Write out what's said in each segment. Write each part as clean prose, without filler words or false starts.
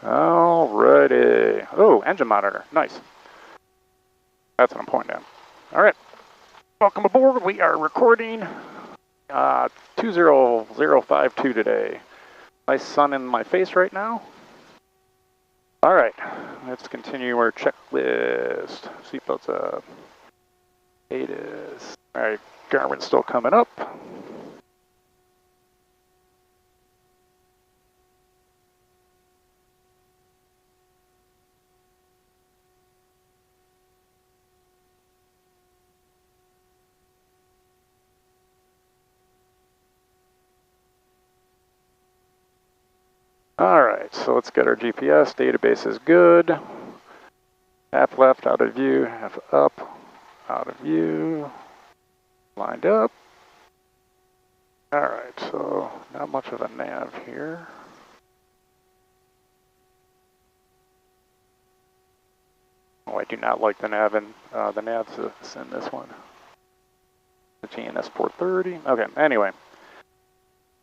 Alrighty. Oh, engine monitor. Nice. That's what I'm pointing at. Alright. Welcome aboard. We are recording 20052 today. Nice sun in my face right now. Alright. Let's continue our checklist. Seatbelts up. It is. Alright. Garmin's still coming up. Alright, so let's get our GPS. Database is good. Half left, out of view, half up, out of view. Lined up. Alright, so not much of a nav here. Oh, I do not like the nav in the navs in this one. The GNS 430. Okay, anyway.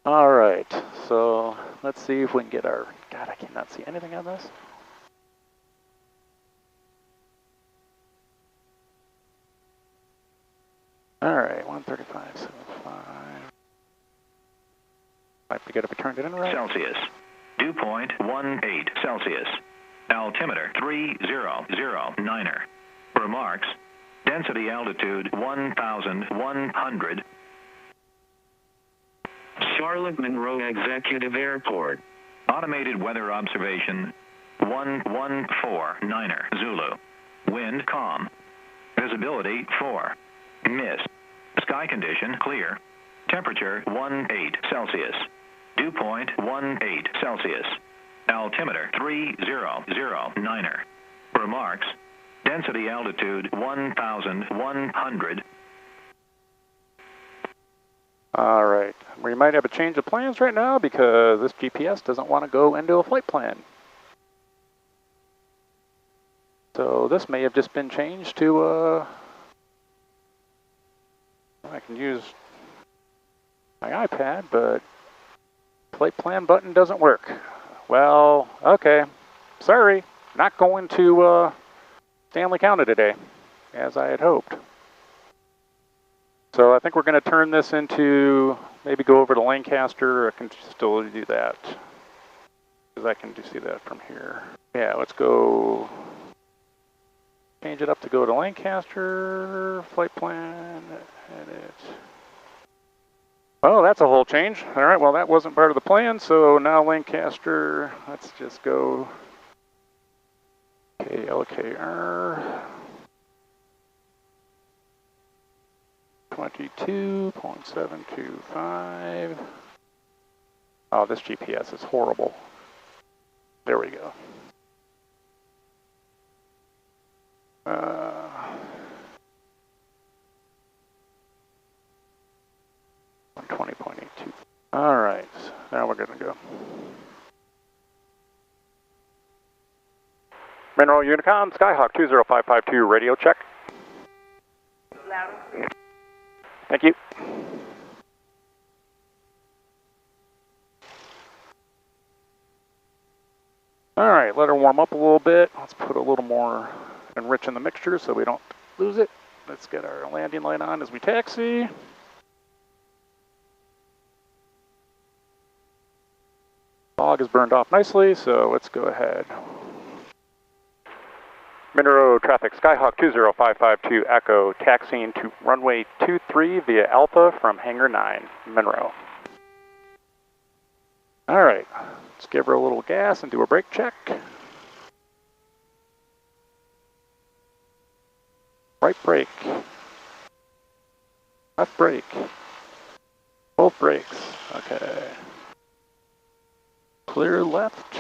Alright, so let's see if we can get our, God, I cannot see anything on this. Alright, 135.75. Might be good if we turned it in right. Celsius. Dew point 18 Celsius. Altimeter 3009er. Remarks. Density altitude 1,100. Charlotte Monroe Executive Airport. Automated weather observation 1149er Zulu. Wind calm. Visibility 4. Mist. Sky condition clear. Temperature 18 Celsius. Dew point 18 Celsius. Altimeter 3009er. Remarks. Density altitude 1,100. Alright, we might have a change of plans right now because this GPS doesn't want to go into a flight plan. So this may have just been changed to, I can use my iPad, but flight plan button doesn't work. Well, okay, sorry, not going to Stanley County today, as I had hoped. So I think we're going to turn this into, maybe go over to Lancaster. I can still do that, because I can just see that from here. Yeah, let's go, change it up to go to Lancaster, flight plan, edit. Oh, that's a whole change. All right, well, that wasn't part of the plan, so now Lancaster, let's just go, okay, LKR. 22.725. Oh, this GPS is horrible. There we go. 120.82. All right, now we're gonna go. Mineral Unicom, Skyhawk 20552, radio check. Louder. Thank you. All right, let her warm up a little bit. Let's put a little more enrich in the mixture so we don't lose it. Let's get our landing light on as we taxi. Fog is burned off nicely, so let's go ahead. Monroe traffic, Skyhawk 20552 Echo, taxiing to runway 23 via Alpha from Hangar 9, Monroe. All right, let's give her a little gas and do a brake check. Right brake, left brake, both brakes, okay. Clear left.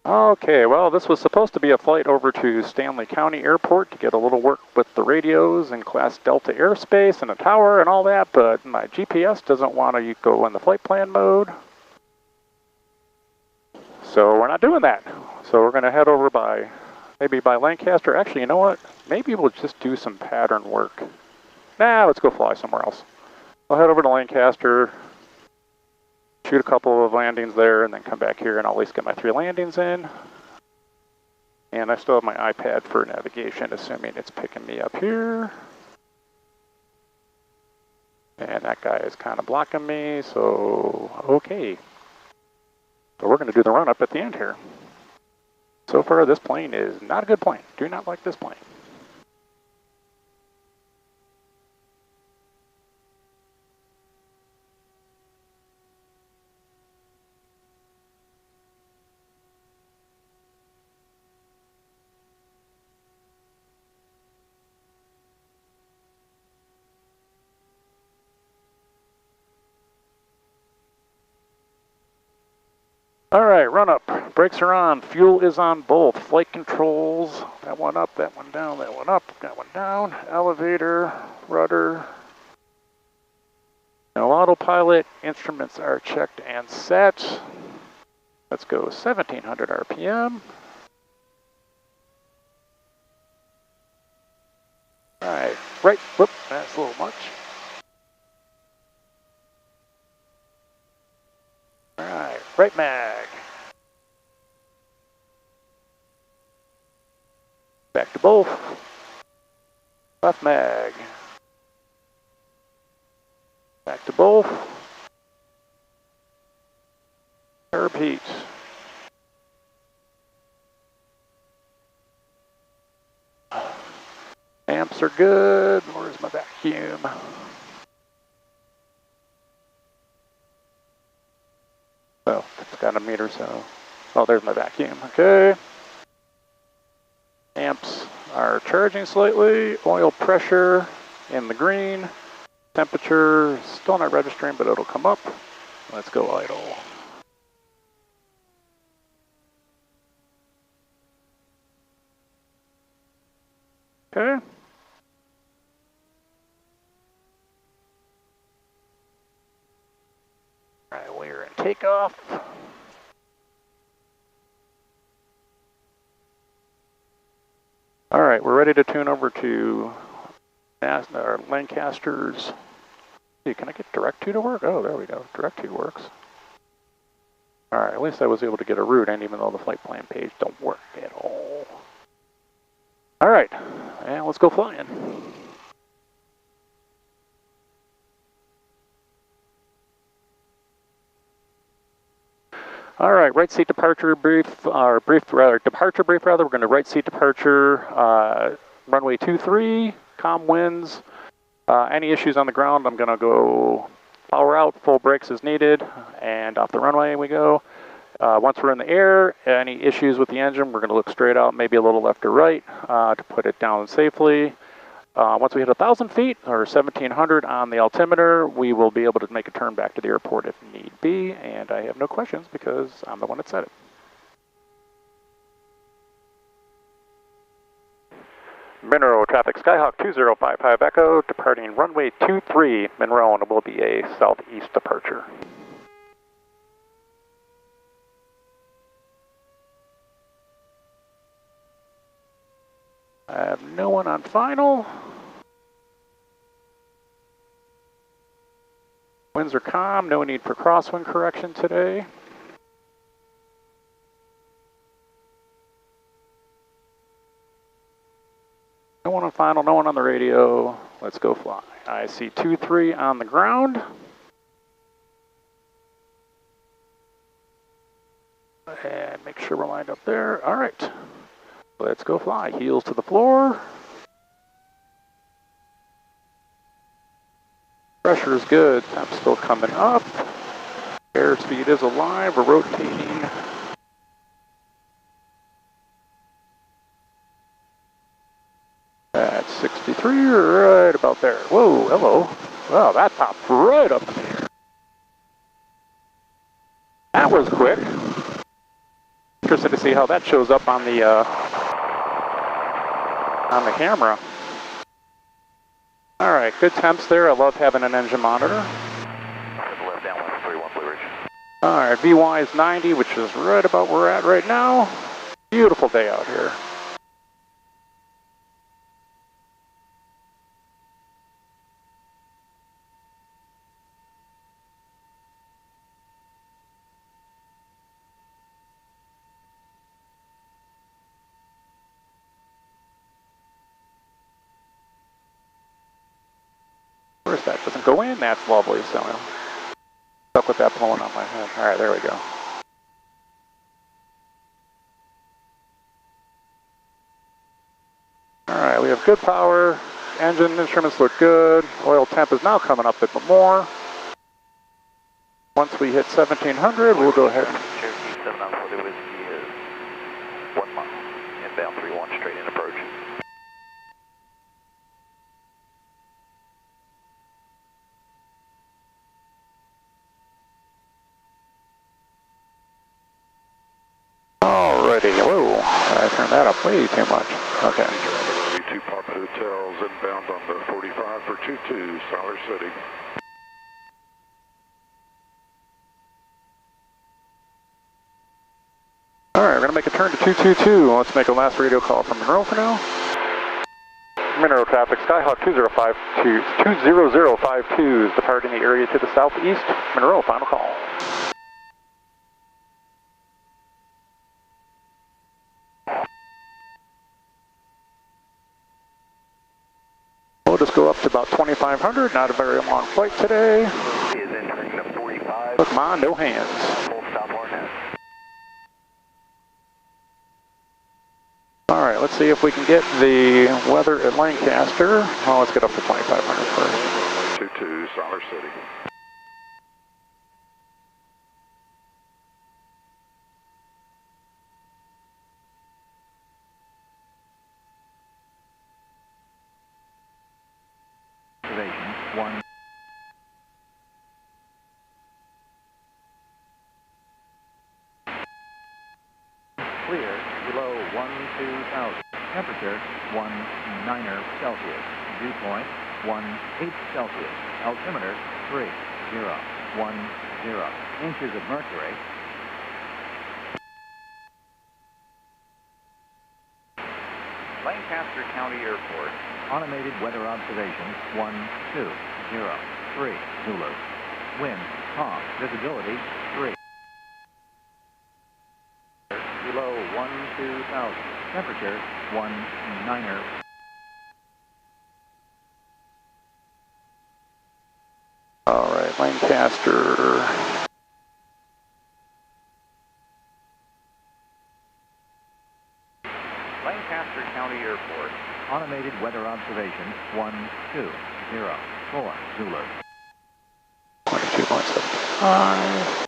Okay, well, this was supposed to be a flight over to Stanley County Airport to get a little work with the radios and Class Delta airspace and a tower and all that, but my GPS doesn't want to go in the flight plan mode. So we're not doing that. So we're going to head over by, maybe by Lancaster. Actually, you know what? Maybe we'll just do some pattern work. Nah, let's go fly somewhere else. I'll head over to Lancaster, shoot a couple of landings there and then come back here and I'll at least get my 3 landings in. And I still have my iPad for navigation, assuming it's picking me up here. And that guy is kind of blocking me, so okay. So we're going to do the run-up at the end here. So far, this plane is not a good plane. Do not like this plane. All right, run up. Brakes are on. Fuel is on both. Flight controls. That one up, that one down, that one up, that one down. Elevator, rudder. No autopilot. Instruments are checked and set. Let's go 1700 RPM. All right, right. Whoop, that's a little much. All right, right mag. Back to both. Left mag. Back to both. Repeat. Amps are good. Where's my vacuum? Oh, it's got a meter, so. Oh, there's my vacuum. Okay. Amps are charging slightly. Oil pressure in the green. Temperature still not registering, but it'll come up. Let's go idle. Okay. All right, we're in takeoff. All right, we're ready to tune over to Lancaster's. Hey, can I get direct to work? Oh, there we go. Direct to works. All right, at least I was able to get a route, and even though the flight plan page don't work at all. All right, and let's go flying. All right, right seat departure brief, departure brief rather. We're going to right seat departure, runway 23, calm winds. Any issues on the ground, I'm going to go power out, full brakes as needed, and off the runway we go. Once we're in the air, any issues with the engine, we're going to look straight out, maybe a little left or right to put it down safely. Once we hit 1,000 feet or 1,700 on the altimeter, we will be able to make a turn back to the airport if need be, and I have no questions because I'm the one that said it. Monroe traffic, Skyhawk 2055 Echo, departing runway 23, Monroe, and it will be a southeast departure. I have no one on final. Winds are calm, no need for crosswind correction today. No one on final, no one on the radio. Let's go fly. I see 2-3 on the ground. And make sure we're lined up there. All right. Let's go fly. Heels to the floor. Pressure is good. Temp's still coming up. Airspeed is alive. We're rotating. At 63, right about there. Whoa, hello. Wow, that popped right up in the air. That was quick. Interested to see how that shows up on the camera. All right, good temps there. I love having an engine monitor. Left downwind 31 Blue Ridge. All right, VY is 90, which is right about where we're at right now. Beautiful day out here. course that doesn't go in, that's lovely, so I'm stuck with that blowing on my head. Alright, there we go. Alright, we have good power, engine instruments look good, oil temp is now coming up a bit more. Once we hit 1700, we'll go ahead and... Cherokee 7940 Whiskey is 1 mile, inbound 31, straight in approach. Alrighty, whoa, I turned that up way too much. Okay. 2 Papa Hotels inbound on the 45 for 22, Siler City. Alright, we're going to make a turn to 222. Let's make a last radio call from Monroe for now. Monroe traffic, Skyhawk 20052 is departing the area to the southeast. Monroe, final call. We'll just go up to about 2500, not a very long flight today. Is entering the 45. Look, mine, no hands. Full stop Hornet. Alright, let's see if we can get the weather at Lancaster. Oh, let's get up to 2500 first. 22, Siler City. Observation 1. Clear below 12,000. Temperature 19 Celsius. Dew point 18 Celsius. Altimeter 3010. Inches of mercury. Lancaster County Airport. Automated weather observation 1203 Zulu. Wind calm. Visibility 3. Below 12,000. Temperature 19. Alright, Lancaster. Lancaster County Airport. Automated weather observation 1204 Zulu. 22.75.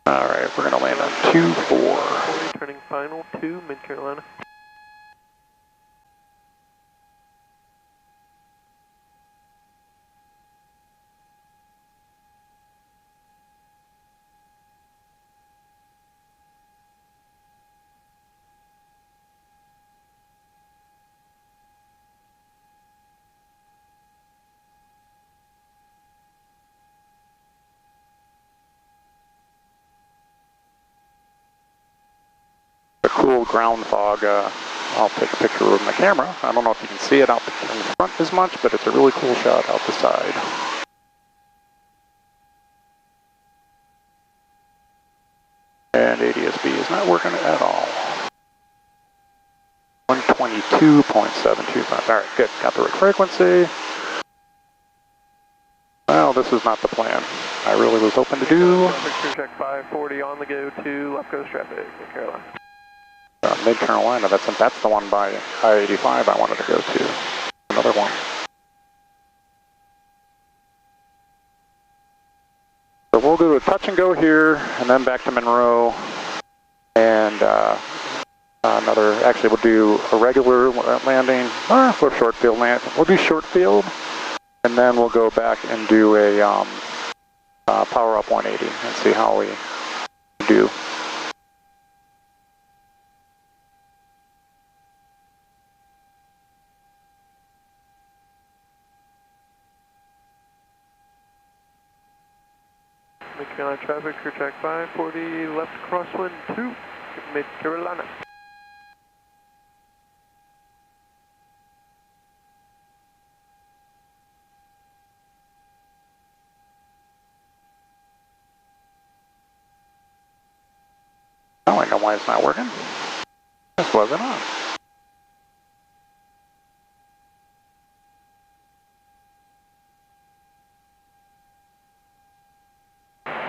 Alright, we're going to land on 24. Turning final to Mid Carolina. A cool ground fog. I'll take a picture with my camera. I don't know if you can see it out in the front as much, but it's a really cool shot out the side. And ADSB is not working at all. 122.725. Alright, good. Got the right frequency. Well, this is not the plan I really was hoping to do. Picture check 540 on the go to left coast traffic, Mid Carolina. Mid Carolina, that's the one by I-85 I wanted to go to. Another one. So we'll do a touch and go here, and then back to Monroe, and actually we'll do a regular landing, or short field land. We'll do short field, and then we'll go back and do a power up 180 and see how we do. Mid Carolina traffic, crew check 540, left crosswind to Mid Carolina. Oh, I know why it's not working. This wasn't on.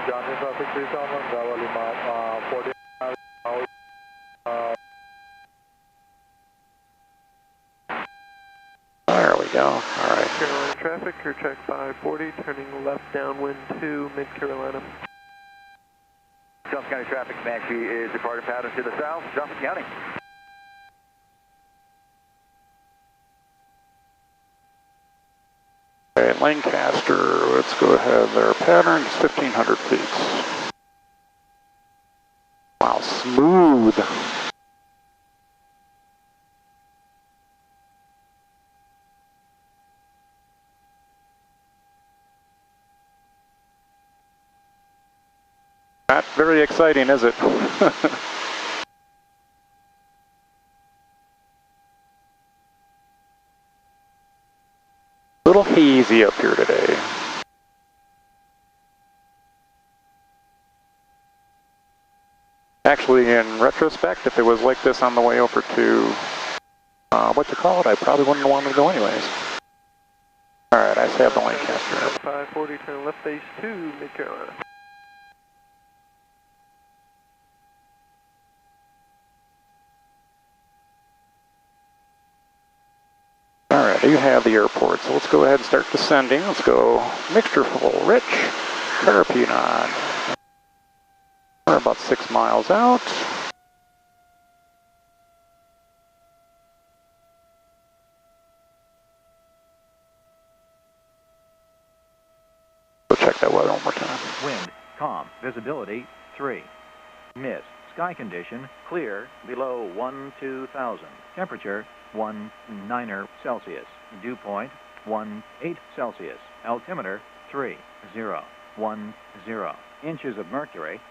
Johnny traffic 3000, Bravo Lima, 40 There we go. All right. Carolina traffic, crew check 540, turning left downwind to Mid-Carolina. Johnson County traffic, Maxie is departing pattern to the south, Johnson County. Okay, Lancaster, let's go ahead. Their pattern is 1,500 feet. Wow, smooth. Not very exciting, is it? Little hazy up here today. Actually, in retrospect, if it was like this on the way over to, what you call it, I probably wouldn't have wanted to go anyways. Alright, I have the Lancaster. 540, turn left base to Mid-Carolina. Alright, you have the airport, so let's go ahead and start descending. Let's go mixture full, rich, carapene on. We're about 6 miles out. Go check that weather one more time. Wind, calm, visibility 3. Mist, sky condition clear below 12,000. Temperature 19 Celsius. Dew point 18 Celsius. Altimeter 3010. Inches of mercury.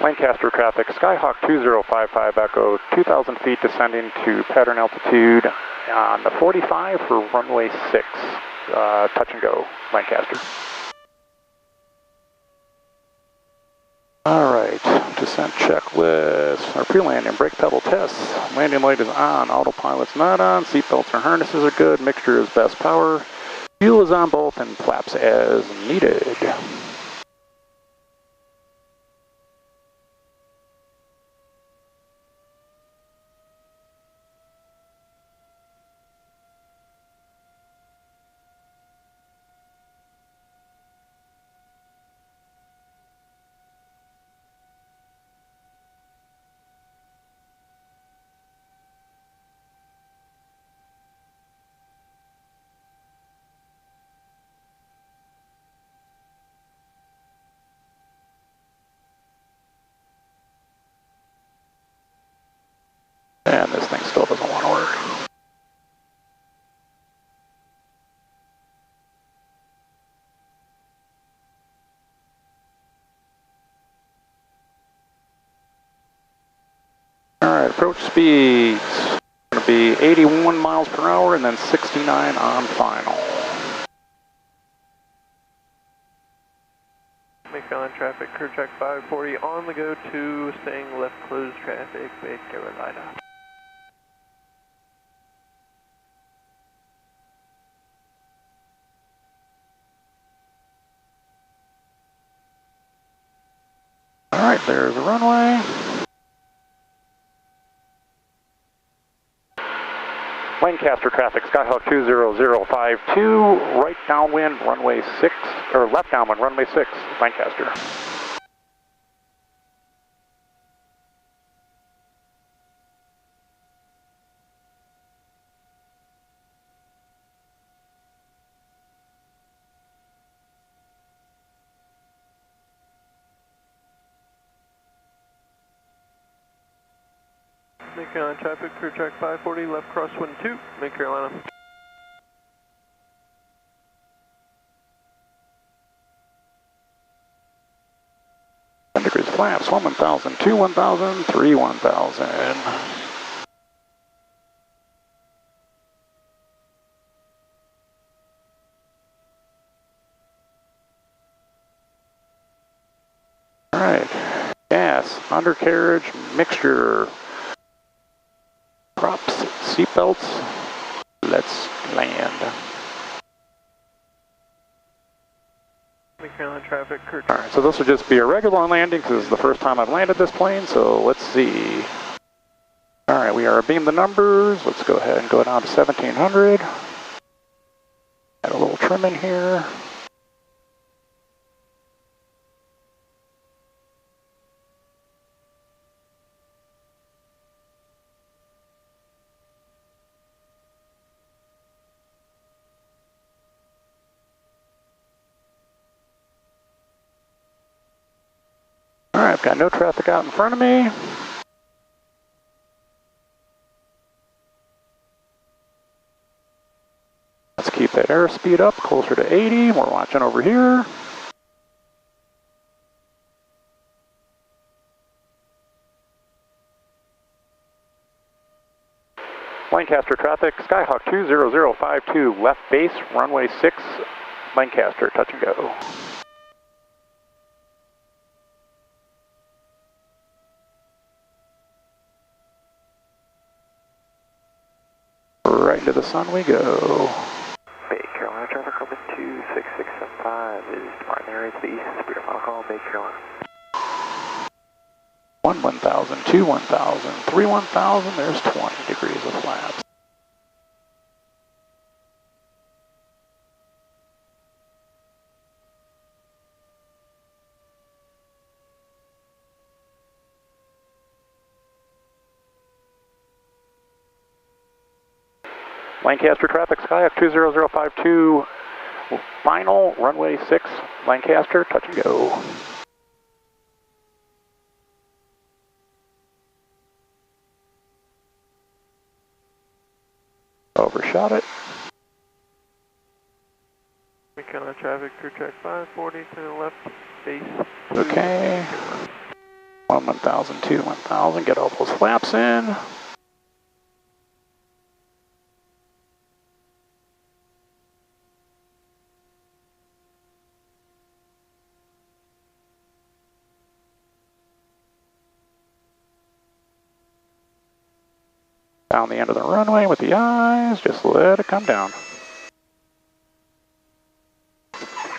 Lancaster traffic, Skyhawk 2055 Echo, 2,000 feet descending to pattern altitude on the 45 for runway 6. Touch and go, Lancaster. Alright, descent checklist. Our pre-landing brake pedal tests. Landing light is on, autopilot's not on, seatbelts and harnesses are good, mixture is best power. Fuel is on both and flaps as needed. And this thing still doesn't want to work. Alright, approach speeds. Going to be 81 miles per hour and then 69 on final. Mid-Carolina traffic, crew check 540, on the go to staying left closed traffic, Mid-Carolina. Alright, there's the runway. Lancaster traffic, Skyhawk 20052, right downwind, runway 6, or left downwind, runway 6, Lancaster. Mid-Carolina traffic, crew check 540, left crosswind 2, Mid-Carolina. Degrees flaps, 1,000, 2, 1,000, 3, 1,000. Alright, gas, undercarriage, mixture. seatbelts. Let's land. Carolina traffic, Kurt. Alright, so this will just be a regular landing because this is the first time I've landed this plane, so let's see. Alright, we are beam the numbers. Let's go ahead and go down to 1700. Add a little trim in here. Alright, I've got no traffic out in front of me. Let's keep that airspeed up closer to 80. We're watching over here. Lancaster traffic, Skyhawk 20052, left base, runway 6, Lancaster, touch and go. Right into the sun we go. Bay Carolina traffic coming 26675 is departing the area to the east. Speed of final call, Bay Carolina. 1,000, 2, 1,000, 3, 1,000, there's 20 degrees of flaps. Lancaster traffic, Skyhawk 20052, final, runway 6, Lancaster, touch and go. Overshot it. Carolina traffic, crew track 540 to the left, base. Okay. 1,000, 2, 1,000, get all those flaps in. Down the end of the runway with the eyes, just let it come down.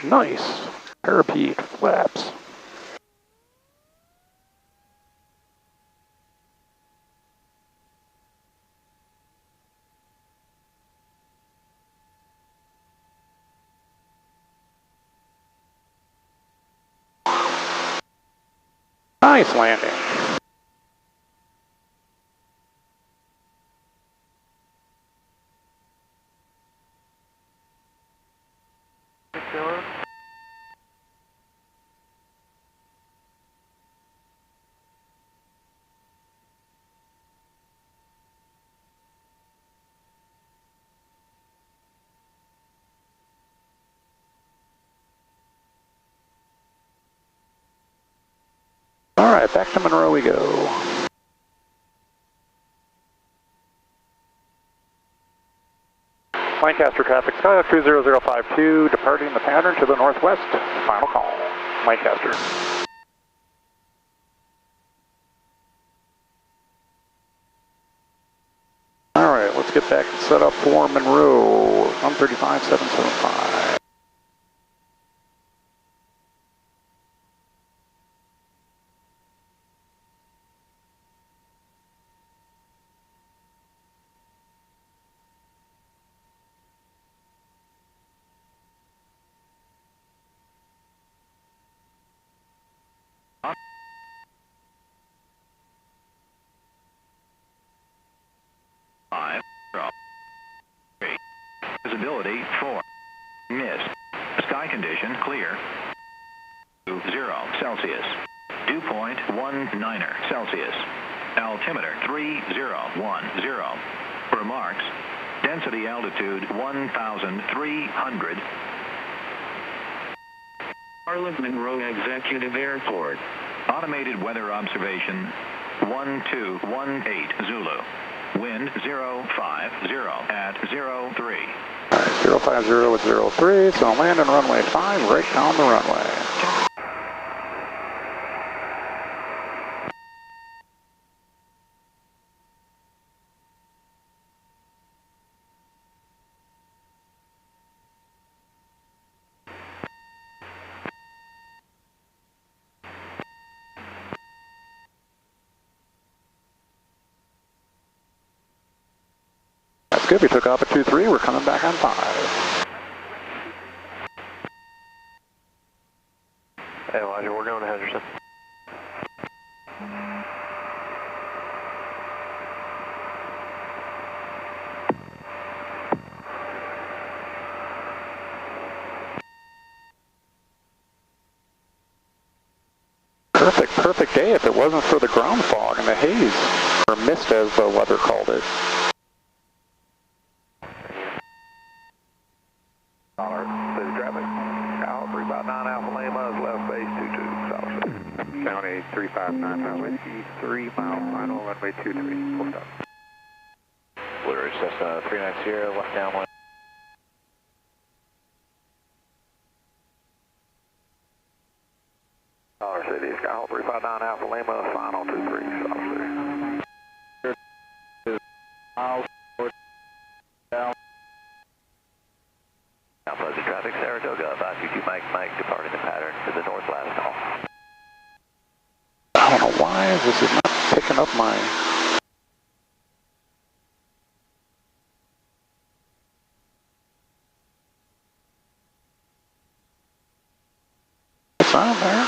Nice. Parapet flaps. Nice landing. All right, back to Monroe we go. Lancaster traffic, Skyhawk 20052, departing the pattern to the northwest. Final call, Lancaster. All right, let's get back and set up for Monroe, 135.775. Visibility 4. Mist. Sky condition clear. 0 Celsius. Dew point 19 Celsius. Altimeter 3010. Remarks. Density altitude 1,300. Charlotte Monroe Executive Airport. Automated weather observation 1218 Zulu. Wind 050 at 03. Alright, 050 with 03, so land on runway 5 right down the runway. Looks good. We took off at 2-3. We're coming back on 5. Hey, Elijah, we're going to Henderson. Perfect day if it wasn't for the ground fog and the haze, or mist as the weather called it. City traffic. Kyle 359 Alpha Lima is left base 22 South City. County 359 Highway 3 miles final runway 23. Full stop. Blue Ridge, Cessna 390, left downwind. Dollar City, Kyle 359 Alpha Lima, final 23 South City. Miles down. Now Pleasant traffic, Saratoga 522 Mike, departing the pattern to the northwest call. I don't know why this is not picking up my... sound there.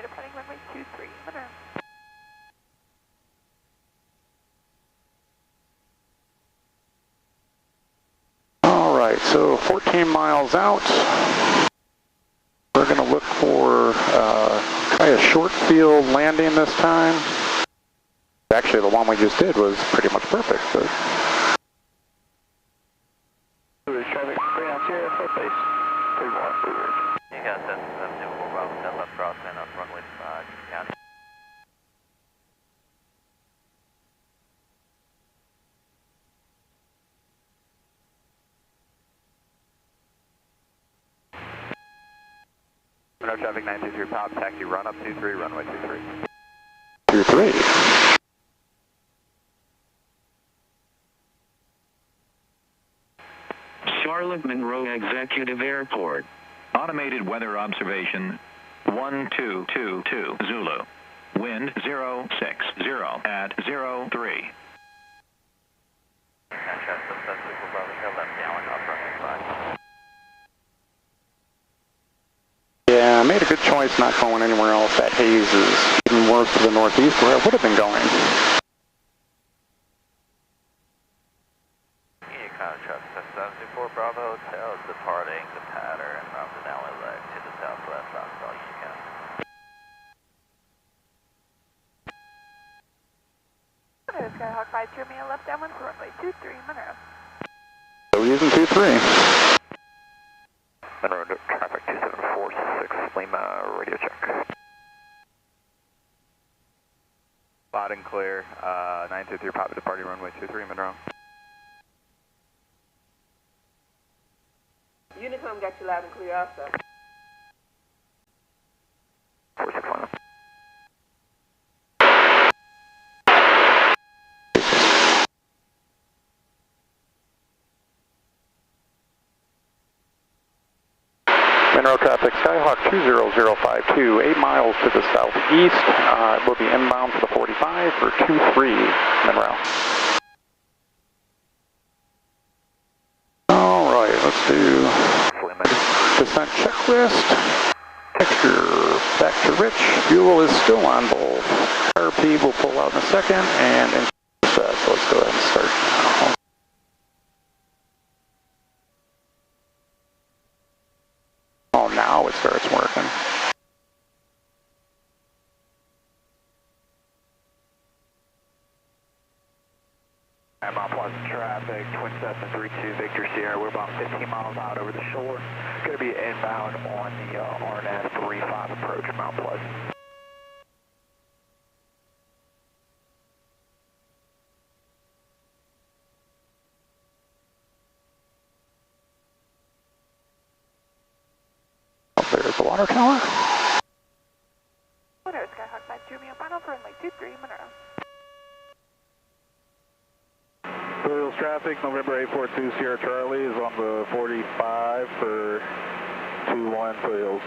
Departing runway 23, Monroe. All right, so 14 miles out. We're going to look for try a short field landing this time. Actually, the one we just did was pretty much perfect. But... Blue Ridge traffic, 390, front base, 31 Blue Ridge. You got Cessna 724 Bravo 10 left crosswind off runway 5, County. Monroe traffic 923 Pop, taxi run up 23, runway 23. 23. Charlotte Monroe Executive Airport. Automated weather observation 1222 Zulu. Wind 060 at 03. Yeah, I made a good choice not going anywhere else. That haze is even worse to the northeast where I would have been going. Truck 724 Bravo Hotel is departing the pattern from the downwind leg to the southwest on Union County. Monroe, Skyhawk 5, Jeremy, left downwind for runway 23, Monroe. So we're using 2-3. Monroe traffic 2746 Lima, radio check. Loud and clear, 923 Papa departing runway 23 Monroe. Unicom got you loud and clear also. 461. Monroe traffic, Skyhawk 20052, 8 miles to the southeast. We'll be inbound for the 45 for 23 Monroe. All right, let's do descent checklist. Texture back to rich. Fuel is still on both. RP will pull out in a second, and so let's go ahead and start now. Oh, now it starts working. Mount Pleasant traffic, Twin Cessna 32 Victor Sierra. We're about 15 miles out over the shore. Going to be inbound on the RNS 35 approach Mount Pleasant. There's the water tower. Monroe, Skyhawk 5, Jeremy, final for runway 23, Monroe. Blue Hills traffic, November 842 Sierra Charlie is on the 45 for 21 Blue Hills.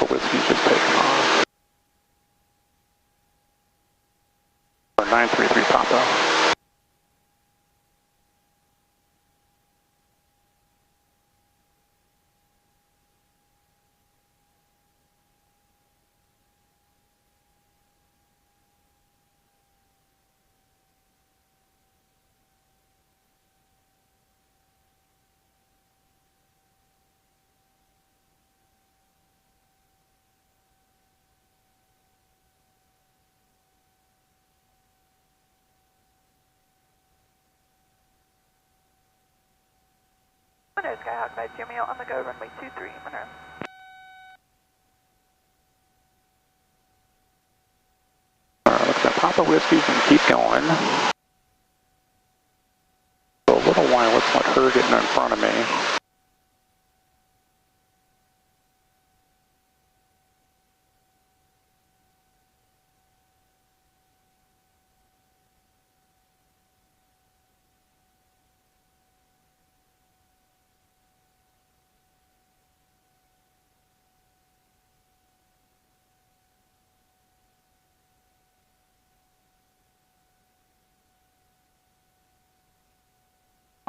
Whiskey's just taking off. 933 Papa. Monroe Skyhawk 5 Jeremy on the go, runway 23, Monroe. Let's go Papa Whiskey's and keep going. For a little while, let's let her get in front of me.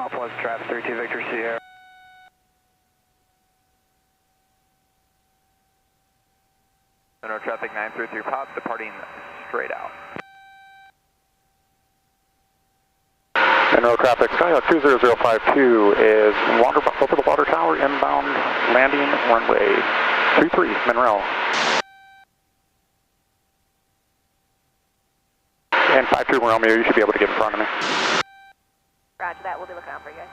Plus traffic 32 Victor Sierra. Monroe traffic 933 Pop, departing straight out. Monroe traffic, Skyhawk 20052 is over the water tower, inbound, landing, runway 23, Monroe. And 52 Romeo, you should be able to get in front of me. Roger that, we'll be looking out for you guys.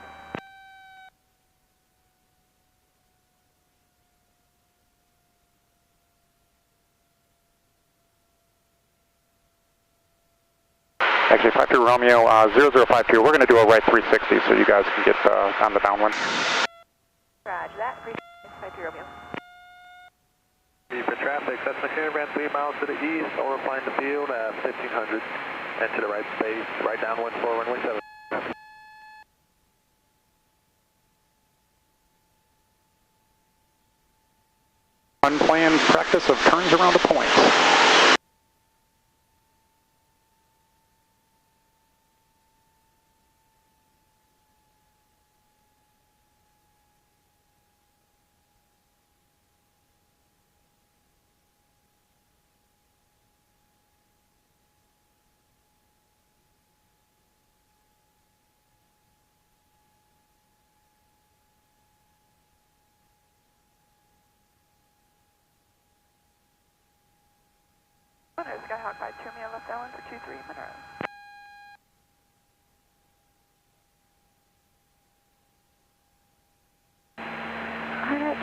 Actually, 52 Romeo, 0052, we're going to do a right 360 so you guys can get on the downwind. Roger that, 52 Romeo. For traffic, that's McCarran ran 3 miles to the east, overflying the field at 1500. And to the right space, right downwind for runway 7. Unplanned practice of turns around a point. Monroe Skyhawk 5 Jeremy left downwind for 23, Monroe.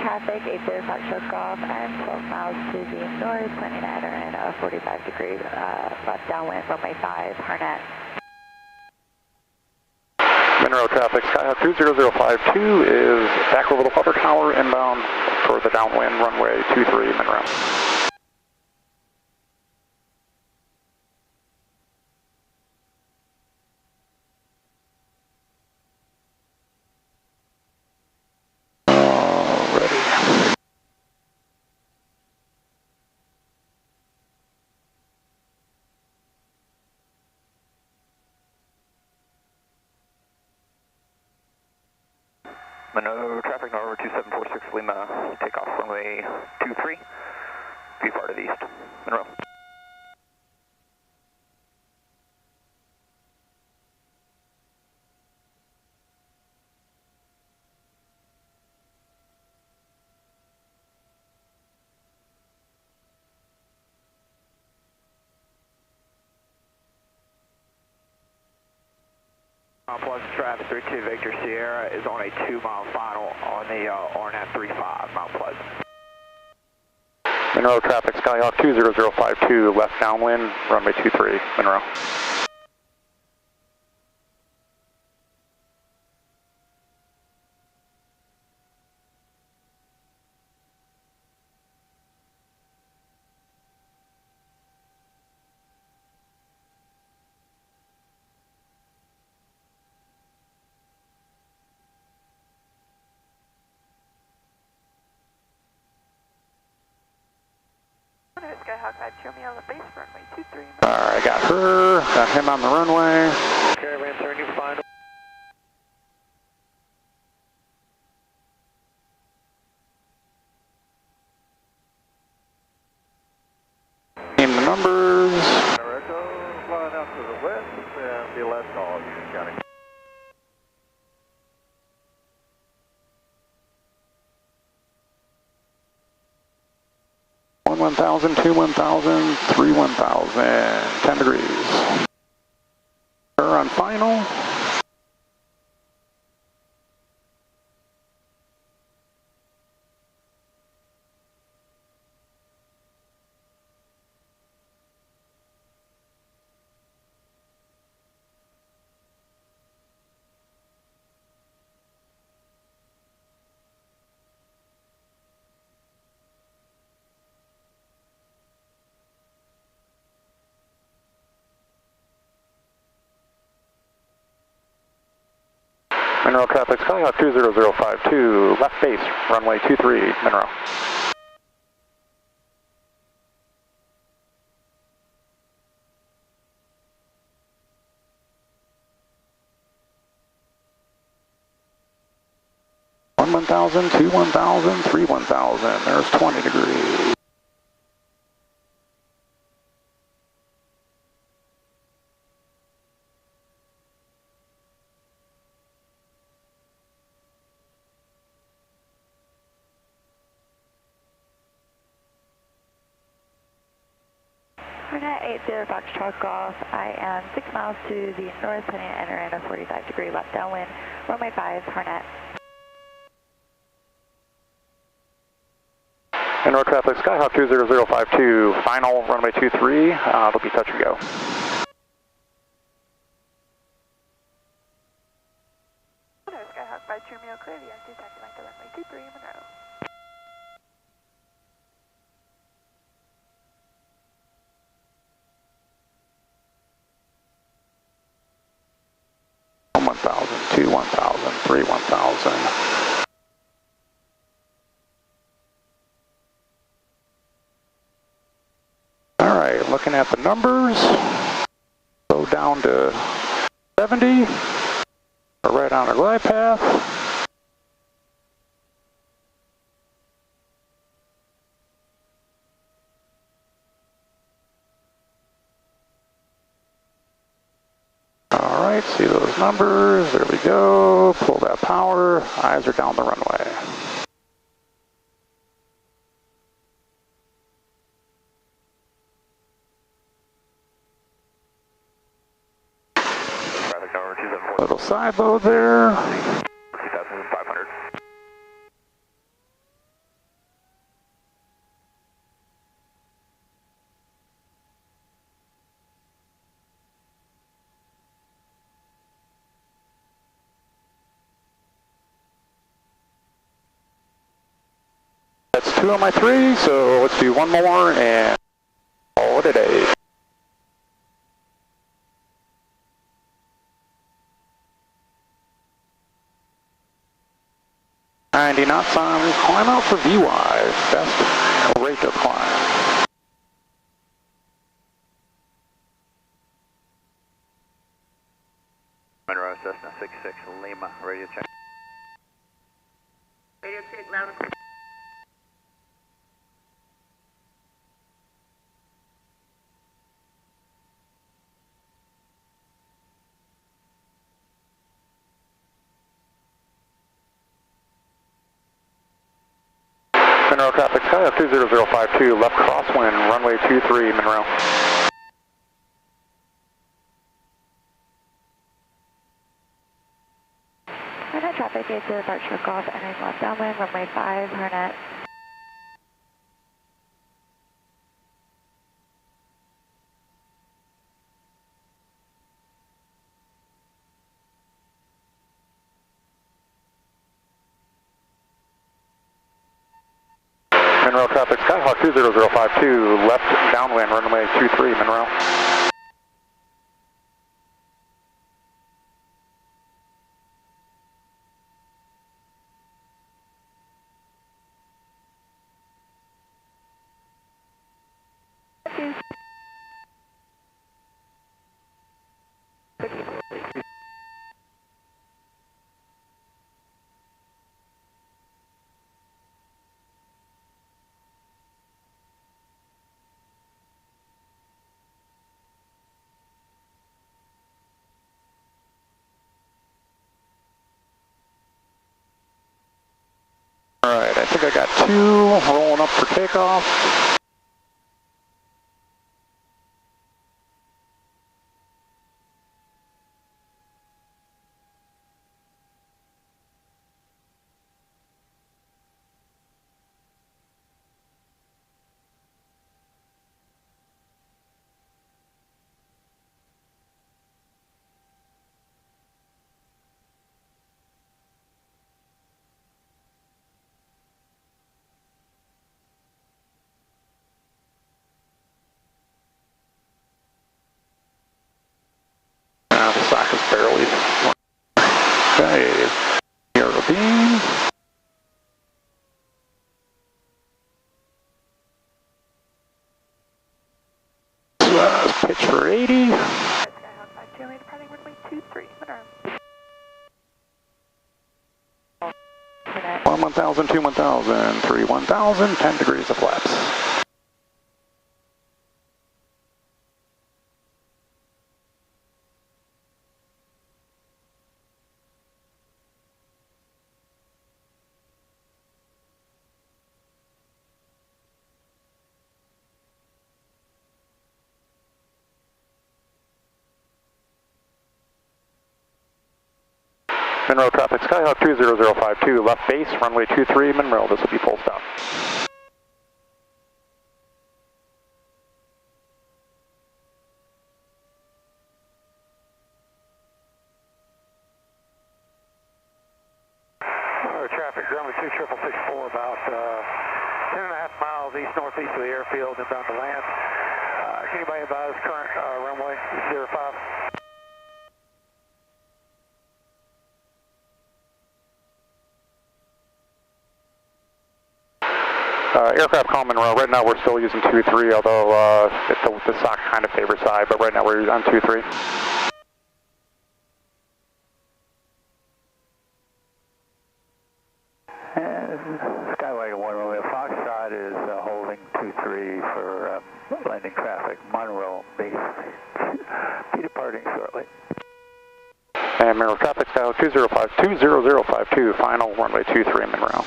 Traffic 805 shows off and 12 miles to the north, planning at around 45 degrees left downwind, runway 5, Harnett. Monroe traffic, Skyhawk 20052 is back over the water tower, inbound for the downwind, runway 23, Monroe. Monroe traffic Norwood 2746 Lima, takeoff runway 23, be far to the east. Monroe. Plus traffic 32 Victor Sierra is on a 2-mile final on the RNAV 35 Mount Pleasant. Monroe traffic, Skyhawk 20052 left downwind, runway 23, Monroe. Skyhawk 5 Romeo, the base runway 23. Alright, got her, got him on the runway. Caravan, turn your final. Name the numbers. Echo, flying out to the west and be left call, Union County. One 1,000, two 1,000, three 1,000, 10 degrees. Her on final. Mineral traffic, Skyhawk 20052, left base, runway 23, Mineral. One 1,000, two 1,000, three 1,000, there's 20 degrees. Hornet 80 Foxtrot Golf, I am 6 miles to the north, planning to enter in a 45-degree left downwind, runway 5, Hornet. Mineral traffic, Skyhawk 20052, final runway 23, it'll be touch and go. Skyhawk 5 Romeo, clear the entry, taxi line to runway 23, Monroe. One 1,000, two 1,000, three 1,000. Alright, looking at the numbers, go down to 70, we're right on our glide path. Alright, see those numbers, there we go, pull that power, eyes are down the runway. Little side load there. 2,500. That's two on my three, so let's do one more and call it a day. $90 knots on climb out for VY, best rate of climb. Monroe, Cessna 66, Lima, radio check. Radio check, loud and clear. Monroe traffic, Skyhawk 20052, left crosswind, runway 23, Monroe. Hornet traffic, 80 Foxtrot Golf, entering left downwind, runway 5, Hornet. Monroe traffic, Skyhawk 20052, left downwind, runway 23, Monroe. haze. Alright, I think I got 2 rolling up for takeoff. The sock is barely. Okay, aero beam. Pitch for 80. Skyhawk 52, departing runway 23, minimum. 1, 1000, 2, 1000, 3, 1000, 10 degrees of flaps. Monroe traffic, Skyhawk 20052, left base, runway 23, Monroe, this will be full stop. Traffic, runway 26664, about 10.5 miles east-northeast of the airfield, inbound to land. Can anybody advise current runway 05? Aircraft call Monroe. Right now we're still using 2-3, although the sock kind of favors side, but right now we're on 2-3. And Skyway 1 Romeo Foxtrot is holding 2-3 for landing traffic. Monroe be departing shortly. And Monroe traffic, Skyhawk 20052, final runway 23 Monroe.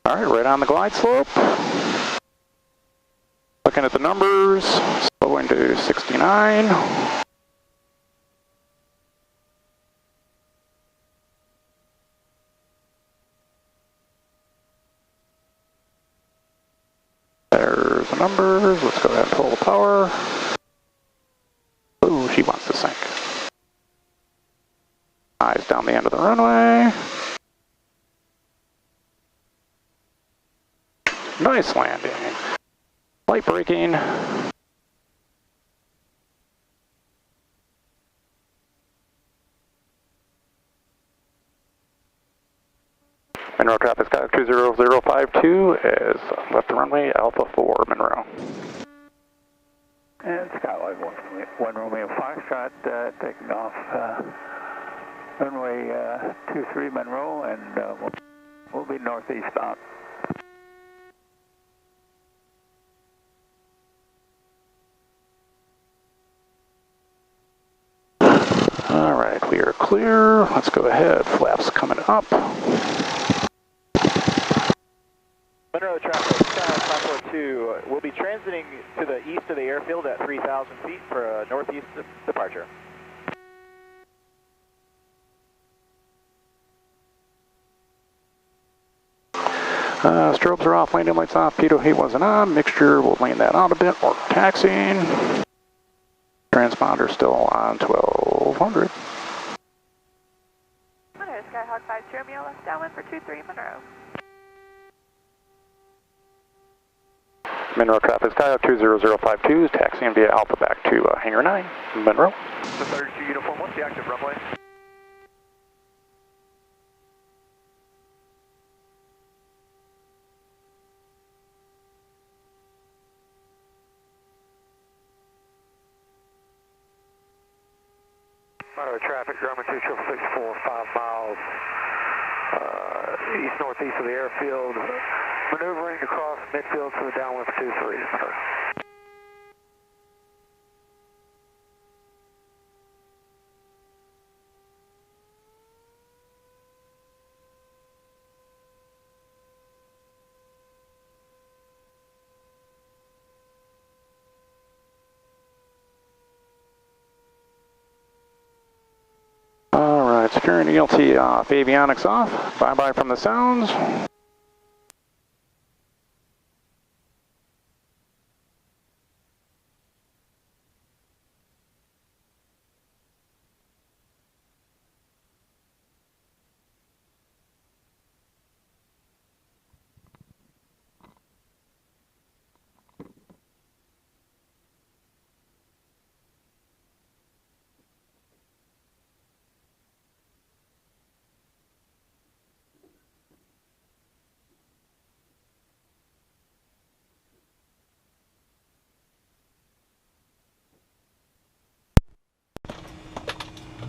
Alright, right on the glide slope. Looking at the numbers, slowing to 69. There's the numbers, let's go ahead and pull the power. Ooh, she wants to sink. Eyes down the end of the runway. Nice landing. Light braking. Monroe traffic, Skyhawk 20052 is left the runway, Alpha 4 Monroe. And Skyway 1 Romeo Foxtrot taking off runway 23 Monroe, and we'll be northeast bound. Alright, we are clear. Let's go ahead. Flaps coming up. Monroe traffic, Skyhawk 542, we'll be transiting to the east of the airfield at 3,000 feet for a northeast departure. Strobes are off, landing lights off, pitot heat wasn't on, mixture, we'll lean that out a bit, or taxiing. Transponder still on 1200. Monroe, Skyhawk 52, Romeo left downwind for 23 Monroe. Monroe traffic, Sky 20052 is taxiing via Alpha back to Hangar 9, Monroe. The 32 uniform, what's the active runway? Monroe traffic, Grumman 26664, 5 miles east-northeast of the airfield, maneuvering across midfield to the downwind for 23. Alright, securing ELT off, avionics off, bye-bye from the sounds.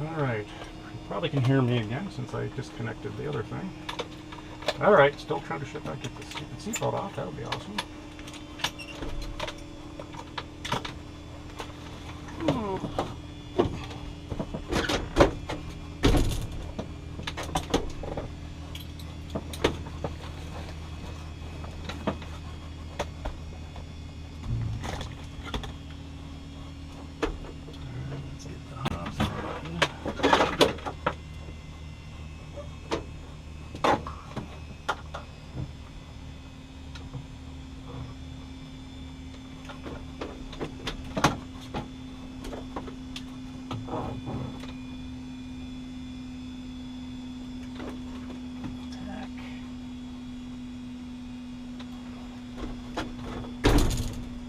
Alright, you probably can hear me again since I disconnected the other thing. Alright, still trying to get the stupid seatbelt off, that would be awesome.